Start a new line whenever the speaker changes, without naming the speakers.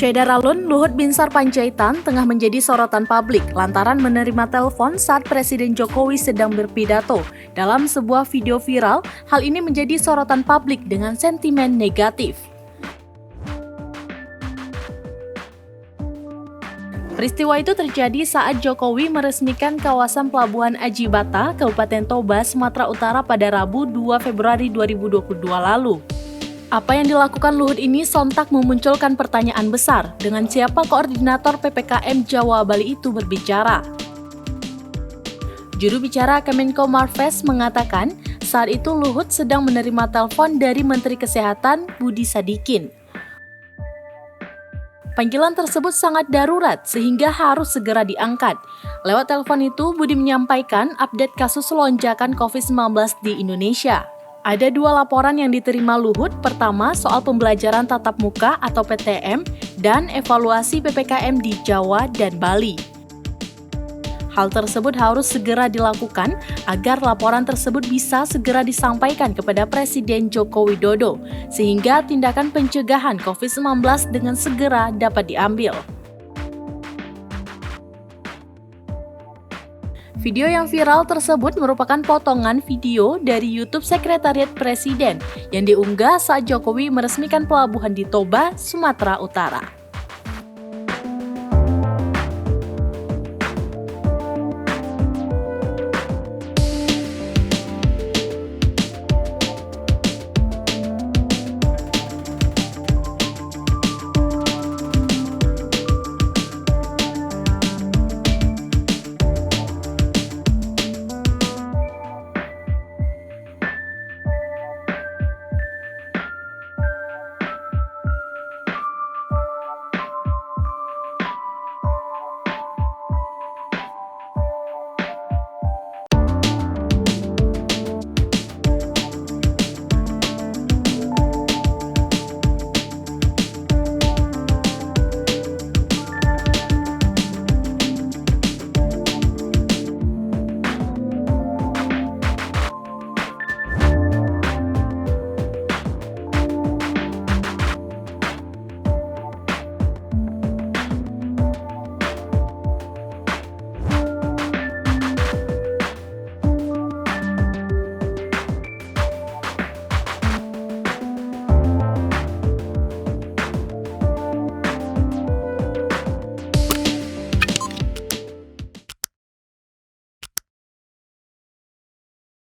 Syederalun Luhut Binsar Panjaitan tengah menjadi sorotan publik lantaran menerima telepon saat Presiden Jokowi sedang berpidato. Dalam sebuah video viral, hal ini menjadi sorotan publik dengan sentimen negatif. Peristiwa itu terjadi saat Jokowi meresmikan kawasan Pelabuhan Aji Bata, Kabupaten Toba, Sumatera Utara pada Rabu 2 Februari 2022 lalu. Apa yang dilakukan Luhut ini sontak memunculkan pertanyaan besar, dengan siapa koordinator PPKM Jawa Bali itu berbicara. Juru bicara Kemenko Marves mengatakan, saat itu Luhut sedang menerima telepon dari Menteri Kesehatan Budi Sadikin. Panggilan tersebut sangat darurat sehingga harus segera diangkat. Lewat telepon itu, Budi menyampaikan update kasus lonjakan COVID-19 di Indonesia. Ada dua laporan yang diterima Luhut, pertama soal pembelajaran tatap muka atau PTM dan evaluasi PPKM di Jawa dan Bali. Hal tersebut harus segera dilakukan agar laporan tersebut bisa segera disampaikan kepada Presiden Joko Widodo, sehingga tindakan pencegahan COVID-19 dengan segera dapat diambil. Video yang viral tersebut merupakan potongan video dari YouTube Sekretariat Presiden yang diunggah saat Jokowi meresmikan pelabuhan di Toba, Sumatera Utara.